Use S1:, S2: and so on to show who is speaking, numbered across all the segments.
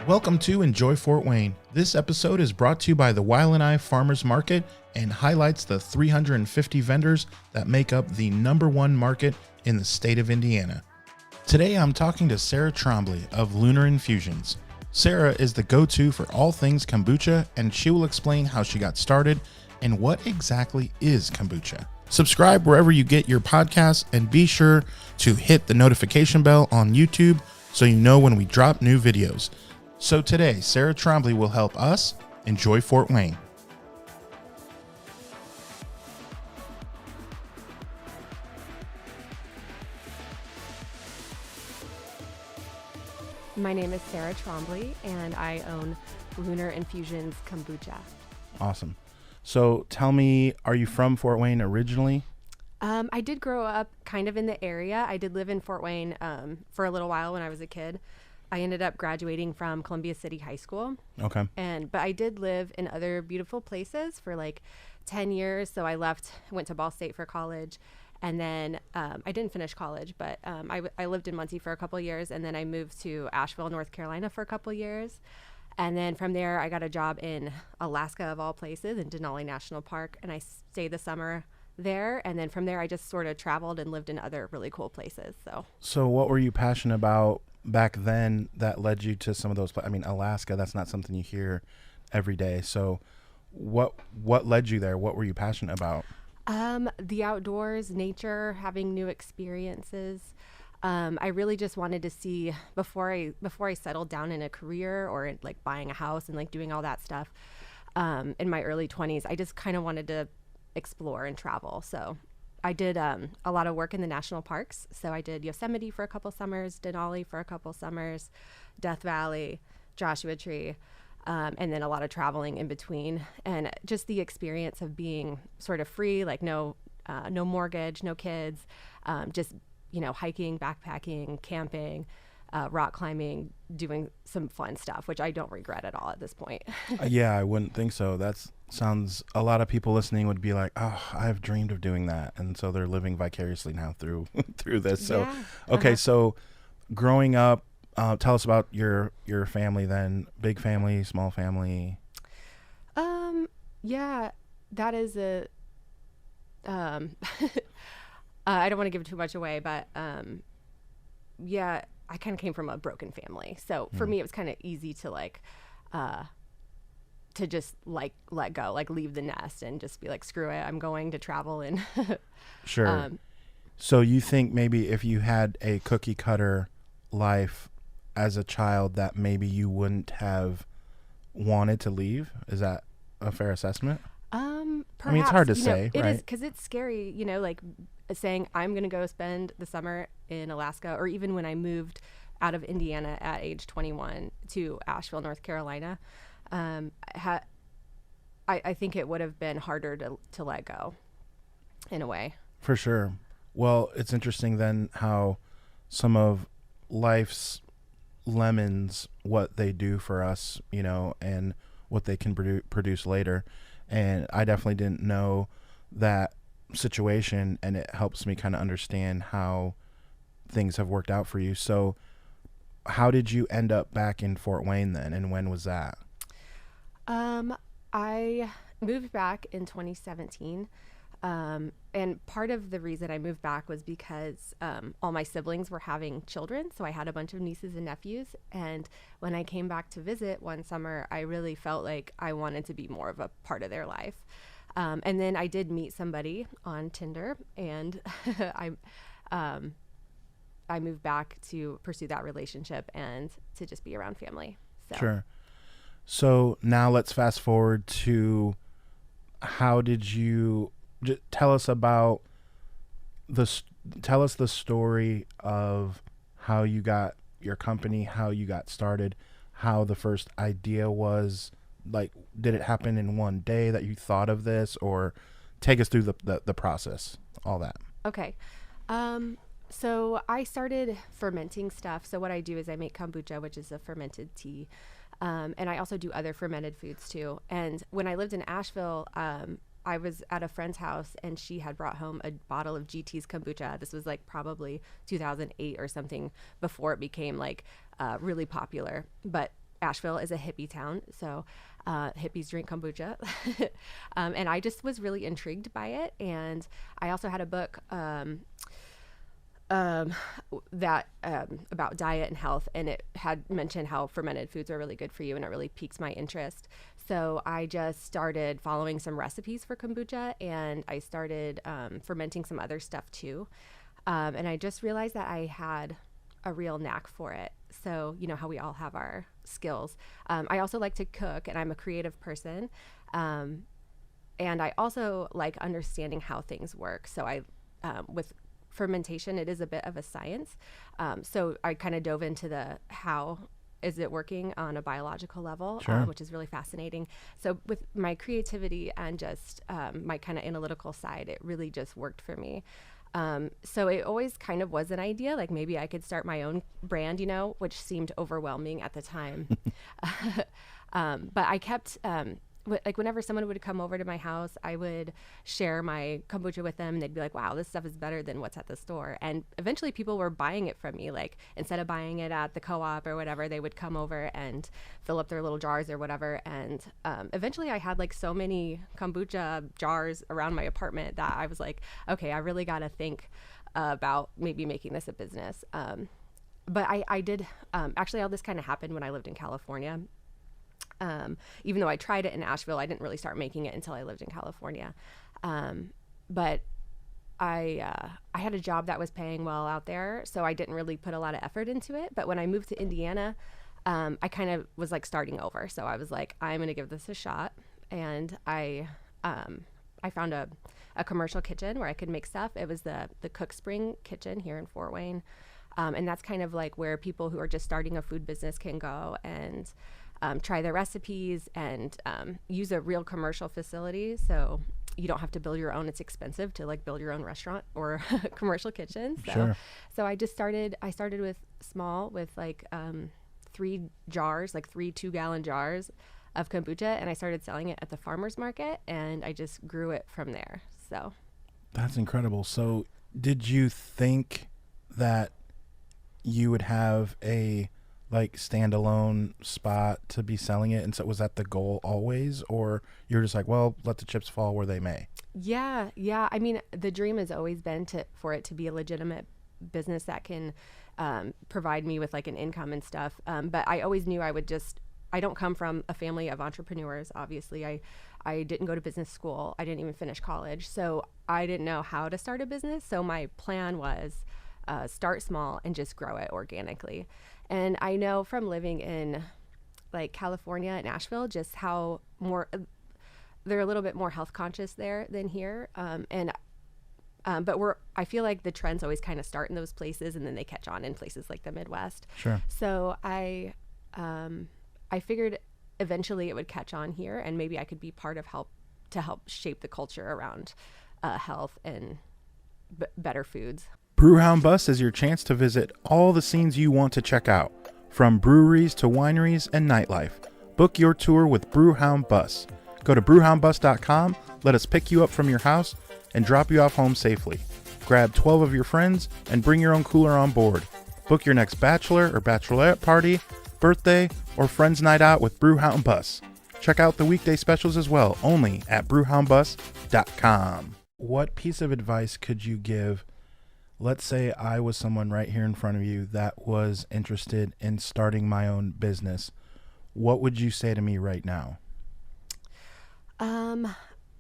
S1: Welcome to Enjoy Fort Wayne. This episode is brought to you by the YLNI Farmers Market and highlights the 350 vendors that make up the #1 market in the state of Indiana. Today I'm talking to Sarah Trombley of Lunar Infusions. Sarah is the go-to for all things kombucha, and she will explain how she got started and what exactly is kombucha. Subscribe wherever you get your podcasts and be sure to hit the notification bell on YouTube so you know when we drop new videos. So today, Sarah Trombley will help us enjoy Fort Wayne.
S2: My name is Sarah Trombley, and I own Lunar Infusions Kombucha.
S1: Awesome. So tell me, are you from Fort Wayne originally?
S2: I did grow up kind of in the area. I did live in Fort Wayne for a little while when I was a kid. I ended up graduating from Columbia City High School.
S1: Okay.
S2: But I did live in other beautiful places for like 10 years. So I went to Ball State for college. And then I didn't finish college, but I lived in Muncie for a couple years. And then I moved to Asheville, North Carolina for a couple years. And then from there, I got a job in Alaska, of all places, in Denali National Park. And I stayed the summer there. And then from there, I just sort of traveled and lived in other really cool places. So
S1: what were you passionate about back then that led you to some of those? I mean, Alaska, that's not something you hear every day. So what led you there? What were you passionate about?
S2: The outdoors, nature, having new experiences. I really just wanted to see before I settled down in a career or like buying a house and like doing all that stuff in my early 20s. I just kind of wanted to explore and travel. So I did a lot of work in the national parks. So I did Yosemite for a couple summers, Denali for a couple summers, Death Valley, Joshua Tree. And then a lot of traveling in between, and just the experience of being sort of free, like no mortgage, no kids, just, hiking, backpacking, camping, rock climbing, doing some fun stuff, which I don't regret at all at this point.
S1: Yeah, I wouldn't think so. Sounds a lot of people listening would be like, oh, I've dreamed of doing that. And so they're living vicariously now through this. So,
S2: Yeah.
S1: Okay. So growing up, tell us about your family then. Big family, small family?
S2: Yeah, that is I don't want to give too much away, but yeah, I kind of came from a broken family. So for me, it was kind of easy to just like let go, like leave the nest and just be like, screw it, I'm going to travel. And
S1: Sure. So you think maybe if you had a cookie cutter life as a child that maybe you wouldn't have wanted to leave? Is that a fair assessment?
S2: Perhaps,
S1: I mean, it's hard to say,
S2: it
S1: right?
S2: is, because it's scary, like saying I'm going to go spend the summer in Alaska, or even when I moved out of Indiana at age 21 to Asheville, North Carolina, I think it would have been harder to let go in a way.
S1: For sure. Well, it's interesting then how some of life's lemons, what they do for us, and what they can produce later. And I definitely didn't know that situation, and it helps me kind of understand how things have worked out for you. So how did you end up back in Fort Wayne then, and when was that?
S2: I moved back in 2017. And part of the reason I moved back was because all my siblings were having children. So I had a bunch of nieces and nephews. And when I came back to visit one summer, I really felt like I wanted to be more of a part of their life. And then I did meet somebody on Tinder, and I moved back to pursue that relationship and to just be around family. So.
S1: Sure. So now let's fast forward to how did you... Tell us about tell us the story of how you got your company, how you got started, how the first idea was. Like, did it happen in one day that you thought of this, or take us through the process, all that?
S2: Okay. So I started fermenting stuff. So what I do is I make kombucha, which is a fermented tea. And I also do other fermented foods too. And when I lived in Asheville, I was at a friend's house, and she had brought home a bottle of GT's kombucha. This was like probably 2008 or something, before it became like really popular. But Asheville is a hippie town, so hippies drink kombucha. And I just was really intrigued by it. And I also had a book that about diet and health, and it had mentioned how fermented foods are really good for you, and it really piqued my interest. So I just started following some recipes for kombucha, and I started fermenting some other stuff too. And I just realized that I had a real knack for it. So, you know how we all have our skills. I also like to cook, and I'm a creative person. And I also like understanding how things work. So with fermentation, it is a bit of a science. So I kind of dove into the how is it working on a biological level,
S1: Sure.
S2: which is really fascinating. So with my creativity and just my kind of analytical side, it really just worked for me. So it always kind of was an idea, like maybe I could start my own brand, which seemed overwhelming at the time. But I kept, like whenever someone would come over to my house, I would share my kombucha with them, and they'd be like, wow, this stuff is better than what's at the store. And eventually people were buying it from me. Like instead of buying it at the co-op or whatever, they would come over and fill up their little jars or whatever. And eventually I had like so many kombucha jars around my apartment that I was like, okay, I really got to think about maybe making this a business. But I did, actually all this kind of happened when I lived in California. Even though I tried it in Asheville, I didn't really start making it until I lived in California. But I had a job that was paying well out there, so I didn't really put a lot of effort into it. But when I moved to Indiana, I kind of was like starting over. So I was like, I'm going to give this a shot. And I found a commercial kitchen where I could make stuff. It was the Cook Spring Kitchen here in Fort Wayne. And that's kind of like where people who are just starting a food business can go and try their recipes and use a real commercial facility. So you don't have to build your own. It's expensive to like build your own restaurant or commercial kitchen. So,
S1: Sure.
S2: so I started with small, with like 3 jars, like 3 2-gallon jars of kombucha. And I started selling it at the farmer's market, and I just grew it from there. So
S1: That's incredible. So did you think that you would have a like standalone spot to be selling it, and so was that the goal always, or you're just like, well, let the chips fall where they may?
S2: yeah. I mean, the dream has always been for it to be a legitimate business that can provide me with like an income and stuff. But I always knew I don't come from a family of entrepreneurs. Obviously, I didn't go to business school. I didn't even finish college, so I didn't know how to start a business. So my plan was start small and just grow it organically. And I know from living in like California and Asheville, just how they're a little bit more health conscious there than here. But I feel like the trends always kind of start in those places, and then they catch on in places like the Midwest.
S1: Sure.
S2: So I figured eventually it would catch on here, and maybe I could be part of help shape the culture around health and better foods.
S1: Brewhound Bus is your chance to visit all the scenes you want to check out, from breweries to wineries and nightlife. Book your tour with Brewhound Bus. Go to brewhoundbus.com, let us pick you up from your house, and drop you off home safely. Grab 12 of your friends and bring your own cooler on board. Book your next bachelor or bachelorette party, birthday, or friends night out with Brewhound Bus. Check out the weekday specials as well, only at brewhoundbus.com. What piece of advice could you give? Let's say I was someone right here in front of you that was interested in starting my own business. What would you say to me right now?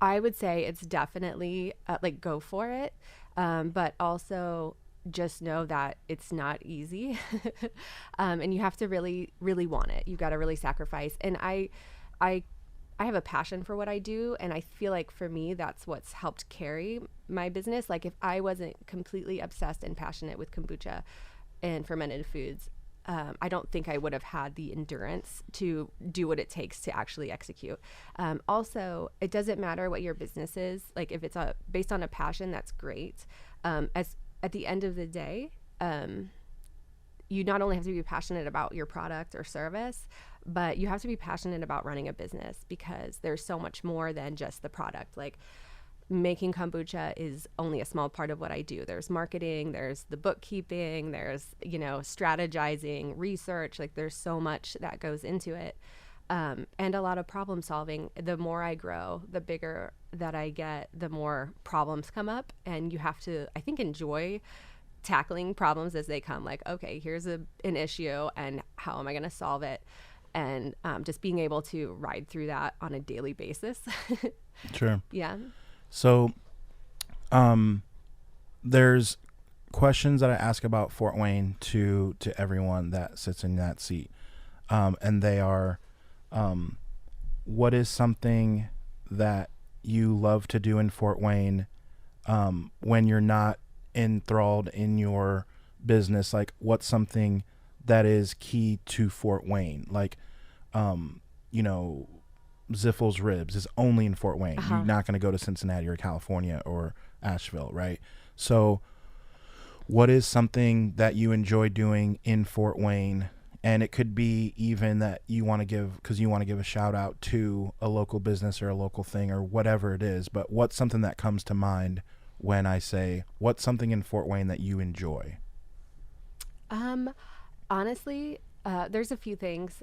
S2: I would say it's definitely like go for it, but also just know that it's not easy, and you have to really, really want it. You've got to really sacrifice. And I have a passion for what I do, and I feel like for me that's what's helped carry my business. Like if I wasn't completely obsessed and passionate with kombucha and fermented foods, I don't think I would have had the endurance to do what it takes to actually execute. Also, it doesn't matter what your business is. Like if it's based on a passion, that's great. As at the end of the day, you not only have to be passionate about your product or service, but you have to be passionate about running a business, because there's so much more than just the product. Like making kombucha is only a small part of what I do. There's marketing, there's the bookkeeping, there's, strategizing, research. Like there's so much that goes into it. And a lot of problem solving. The more I grow, the bigger that I get, the more problems come up. And you have to, I think, enjoy tackling problems as they come. Like, okay, here's an issue and how am I going to solve it? And just being able to ride through that on a daily basis.
S1: Sure.
S2: Yeah.
S1: So there's questions that I ask about Fort Wayne to everyone that sits in that seat. And they are, what is something that you love to do in Fort Wayne when you're not enthralled in your business? Like, what's something that is key to Fort Wayne? Like, Ziffel's Ribs is only in Fort Wayne. You're not going to go to Cincinnati or California or Asheville, right? So what is something that you enjoy doing in Fort Wayne? And it could be even that you want to give a shout out to a local business or a local thing or whatever it is. But what's something that comes to mind when I say, what's something in Fort Wayne that you enjoy?
S2: Honestly, there's a few things.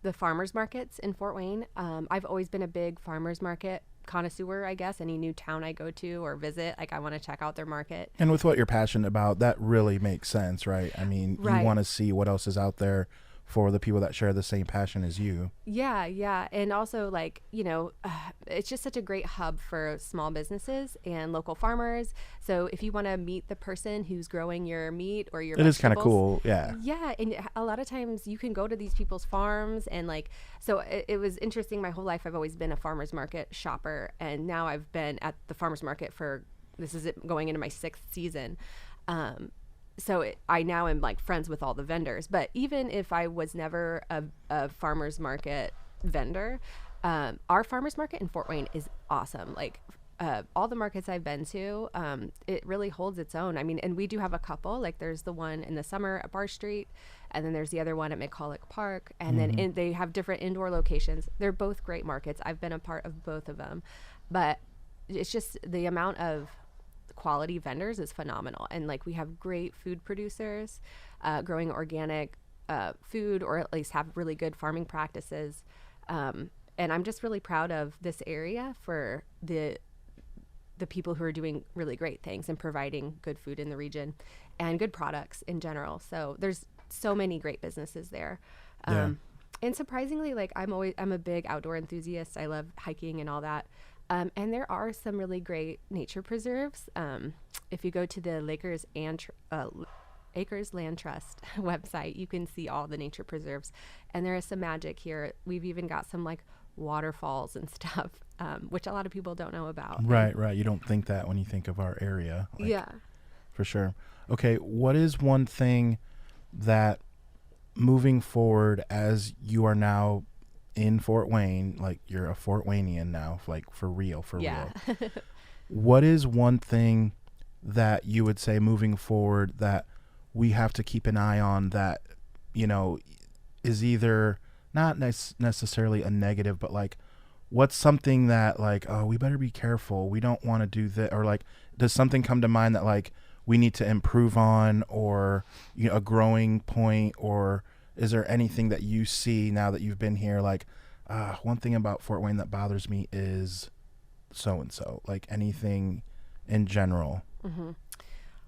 S2: The farmers markets in Fort Wayne. I've always been a big farmers market connoisseur, I guess. Any new town I go to or visit, like I want to check out their market.
S1: And with what you're passionate about, that really makes sense, right? I mean,
S2: right.
S1: You want to see what else is out there for the people that share the same passion as you.
S2: Yeah. And also, like, it's just such a great hub for small businesses and local farmers. So if you want to meet the person who's growing your meat or your vegetables,
S1: is kind of cool. Yeah.
S2: And a lot of times you can go to these people's farms and so it was interesting. My whole life I've always been a farmer's market shopper, and now I've been at the farmer's market going into my 6th season. So I now am friends with all the vendors. But even if I was never a farmer's market vendor, our farmer's market in Fort Wayne is awesome. All the markets I've been to, it really holds its own. I mean, and we do have a couple. Like there's the one in the summer at Bar Street, and then there's the other one at McCulloch Park, and then they have different indoor locations. They're both great markets. I've been a part of both of them, but it's just the amount of quality vendors is phenomenal. And we have great food producers growing organic food, or at least have really good farming practices. And I'm just really proud of this area for the people who are doing really great things and providing good food in the region and good products in general. So there's so many great businesses there. And surprisingly, I'm a big outdoor enthusiast. I love hiking and all that. And there are some really great nature preserves. If you go to the Acres Land Trust website, you can see all the nature preserves. And there is some magic here. We've even got some waterfalls and stuff, which a lot of people don't know about.
S1: Right. You don't think that when you think of our area.
S2: Yeah.
S1: For sure. Okay, what is one thing that moving forward as you are now in Fort Wayne, you're a Fort Waynian now, for real. What is one thing that you would say moving forward that we have to keep an eye on that, is either not necessarily a negative, but what's something that we better be careful, we don't want to do that, or does something come to mind that we need to improve on, or a growing point, or is there anything that you see now that you've been here, one thing about Fort Wayne that bothers me is so-and-so, anything in general?
S2: Mm-hmm.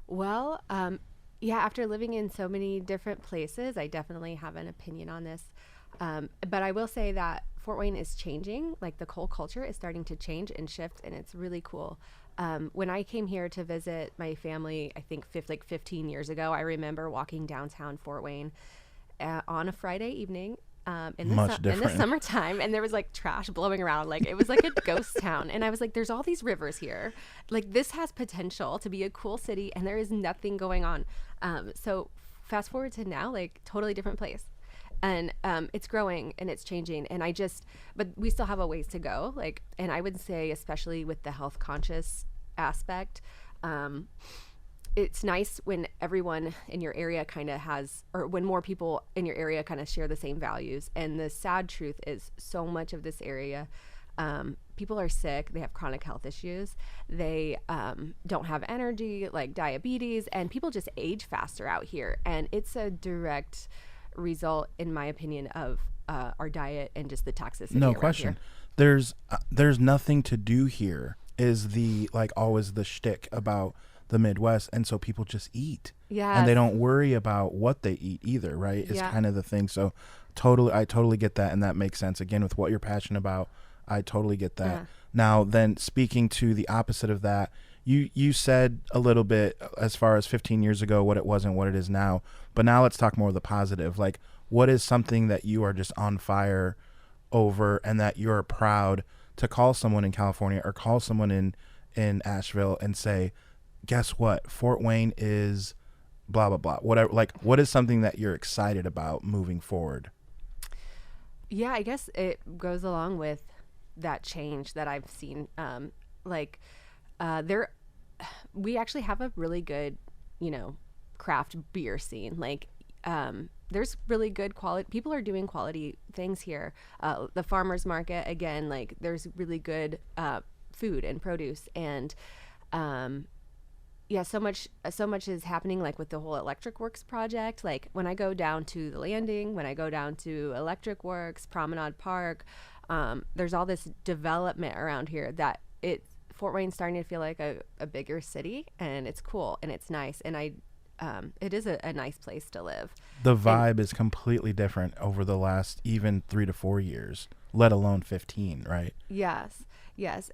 S2: Well, after living in so many different places, I definitely have an opinion on this. But I will say that Fort Wayne is changing. The whole culture is starting to change and shift, and it's really cool. When I came here to visit my family, I think 15 years ago, I remember walking downtown Fort Wayne on a Friday evening in the summertime, and there was trash blowing around. It was a ghost town. And I was there's all these rivers here. This has potential to be a cool city, and there is nothing going on. So fast forward to now, totally different place. And it's growing and it's changing, and but we still have a ways to go. And I would say, especially with the health conscious aspect, it's nice when everyone in your area kind of or when more people in your area kind of share the same values. And the sad truth is, so much of this area People are sick. They have chronic health issues. They don't have energy, like diabetes, and people just age faster out here. And it's a direct result, in my opinion, of our diet and just the toxicity.
S1: No
S2: around
S1: question.
S2: Here.
S1: There's nothing to do here is the like always the shtick about the Midwest, and so people just eat.
S2: Yeah.
S1: And they don't worry about what they eat either, right? It's
S2: Yeah.
S1: kind of the thing. So I totally get that, and that makes sense. Again, with what you're passionate about, I totally get that.
S2: Yeah.
S1: Now, then, speaking to the opposite of that, you said a little bit as far as 15 years ago what it was and what it is now. But now let's talk more of the positive. Like, what is something that you are just on fire over and that you're proud to call someone in California or call someone in Asheville and say, guess what? Fort Wayne is blah, blah, blah. Whatever. Like, what is something that you're excited about moving forward?
S2: Yeah, I guess it goes along with that change that I've seen. We actually have a really good, craft beer scene. Like, there's really good quality. People are doing quality things here. The farmers market, again, like there's really good food and produce, and yeah, so much is happening, like with the whole Electric Works project. Like when I go down to the Landing, when I go down to Electric Works, Promenade Park, there's all this development around here that Fort Wayne's starting to feel like a bigger city, and it's cool and it's nice, and it is a nice place to live.
S1: The vibe is completely different over the last even 3 to 4 years, let alone 15, right?
S2: Yes.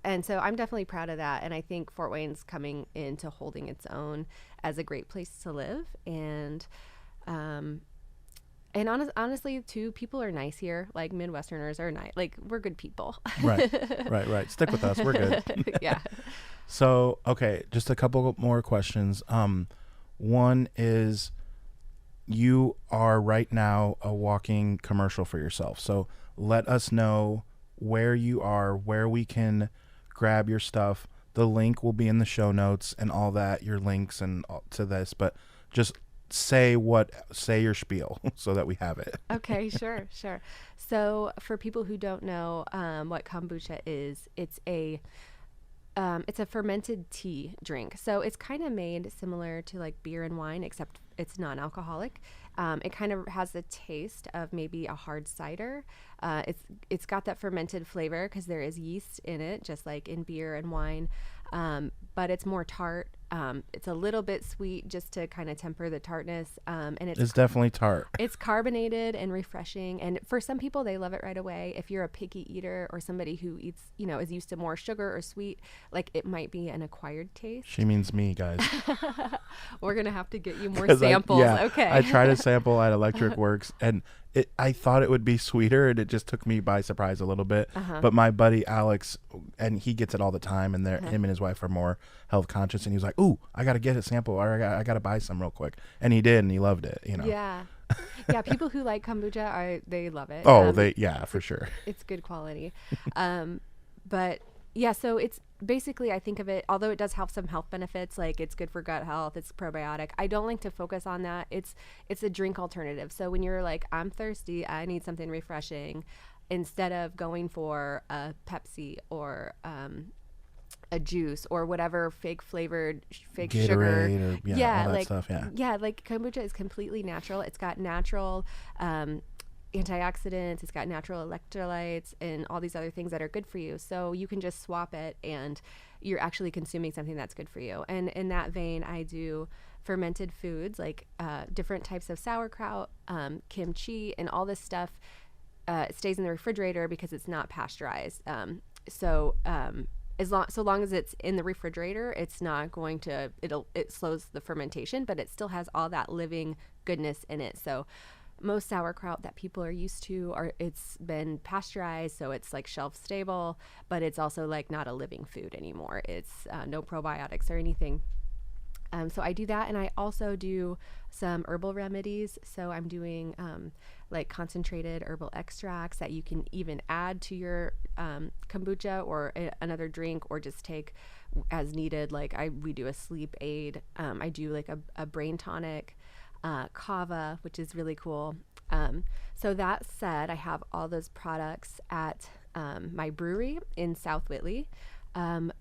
S2: And so I'm definitely proud of that. And I think Fort Wayne's coming into holding its own as a great place to live. And honestly, too, people are nice here. Like Midwesterners are nice. Like we're good people.
S1: Right. Stick with us. We're good.
S2: Yeah.
S1: So, okay, just a couple more questions. One is you are right now a walking commercial for yourself. So let us know where you are, where we can grab your stuff. The link will be in the show notes and all that, your links and all to this, but just say your spiel so that we have it.
S2: Okay, sure. So for people who don't know what kombucha is, it's a fermented tea drink. So it's kind of made similar to like beer and wine, except it's non-alcoholic. It kind of has the taste of maybe a hard cider. It's got that fermented flavor because there is yeast in it, just like in beer and wine. But it's more tart. It's a little bit sweet just to kind of temper the tartness. And
S1: it's definitely tart.
S2: It's carbonated and refreshing. And for some people, they love it right away. If you're a picky eater or somebody who eats, is used to more sugar or sweet, like it might be an acquired taste.
S1: She means me, guys.
S2: We're going to have to get you more samples. Okay.
S1: I tried a sample at Electric Works and I thought it would be sweeter, and it just took me by surprise a little bit. But my buddy Alex, and he gets it all the time, and him and his wife are more health conscious, and he was like, "Ooh, I got to get a sample, or I got to buy some real quick." And he did, and he loved it.
S2: Yeah. People who like kombucha they love it.
S1: For sure.
S2: It's good quality. But yeah, so it's basically, I think of it, although it does have some health benefits, like it's good for gut health, it's probiotic. I don't like to focus on that. It's a drink alternative. So when you're like, I'm thirsty, I need something refreshing, instead of going for a Pepsi or a juice or whatever fake flavored, fake
S1: Gatorade
S2: sugar.
S1: or all that
S2: like
S1: stuff.
S2: Yeah, like kombucha is completely natural. It's got natural antioxidants, it's got natural electrolytes and all these other things that are good for you. So you can just swap it and you're actually consuming something that's good for you. And in that vein, I do fermented foods like different types of sauerkraut, kimchi, and all this stuff. It stays in the refrigerator because it's not pasteurized. So long as it's in the refrigerator, it's not going to, it slows the fermentation, but it still has all that living goodness in it. So most sauerkraut that people are used to it's been pasteurized, so it's like shelf stable, but it's also like not a living food anymore. It's no probiotics or anything. So I do that, and I also do some herbal remedies. So I'm doing like concentrated herbal extracts that you can even add to your kombucha or another drink, or just take as needed. Like we do a sleep aid. I do like a brain tonic, kava, which is really cool. So that said, I have all those products at my brewery in South Whitley,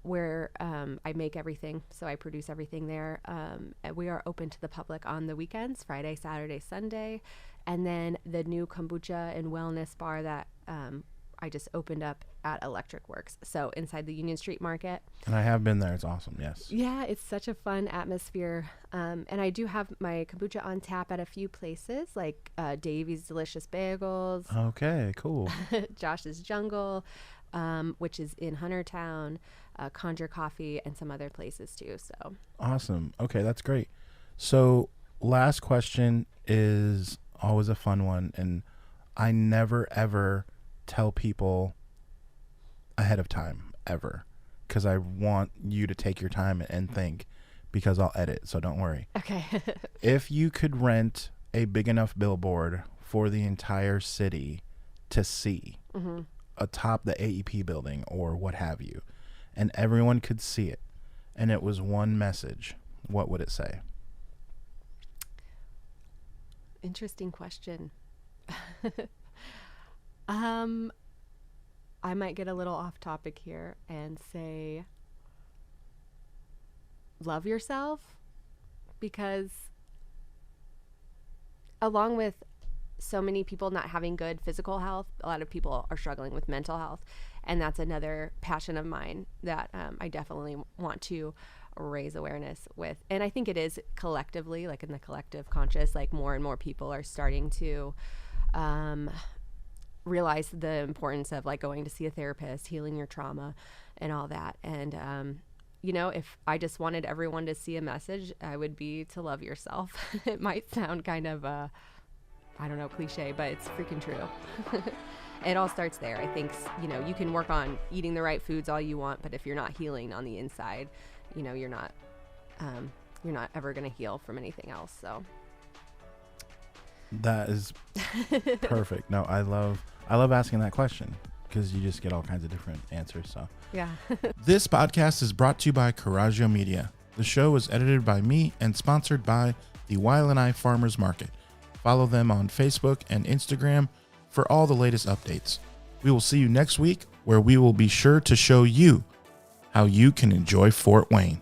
S2: where I make everything. So I produce everything there. And we are open to the public on the weekends, Friday, Saturday, Sunday. And then the new kombucha and wellness bar that I just opened up at Electric Works. So inside the Union Street Market.
S1: And I have been there. It's awesome. Yes.
S2: Yeah, it's such a fun atmosphere. And I do have my kombucha on tap at a few places, like Davy's Delicious Bagels.
S1: Okay, cool.
S2: Josh's Jungle, which is in Huntertown, Conjure Coffee, and some other places too. So
S1: Awesome. Okay, that's great. So last question is always a fun one. And I never, ever tell people ahead of time, ever, because I want you to take your time and think, because I'll edit, so don't worry.
S2: Okay.
S1: If you could rent a big enough billboard for the entire city to see atop the AEP building or what have you, and everyone could see it, and it was one message, what would it say?
S2: Interesting question. I might get a little off topic here and say, love yourself, because along with so many people not having good physical health, a lot of people are struggling with mental health. And that's another passion of mine that I definitely want to raise awareness with. And I think it is collectively, like in the collective conscious, like more and more people are starting to realize the importance of like going to see a therapist, healing your trauma and all that. And, you know, if I just wanted everyone to see a message, I would be to love yourself. It might sound kind of, I don't know, cliche, but it's freaking true. It all starts there. I think, you know, you can work on eating the right foods all you want, but if you're not healing on the inside, you know, you're not ever going to heal from anything else. So
S1: That is perfect. No, I love asking that question, because you just get all kinds of different answers. So
S2: yeah.
S1: This podcast is brought to you by Coraggio Media. The show is edited by me and sponsored by the YLNI Farmers Market. Follow them on Facebook and Instagram for all the latest updates. We will see you next week, where we will be sure to show you how you can enjoy Fort Wayne.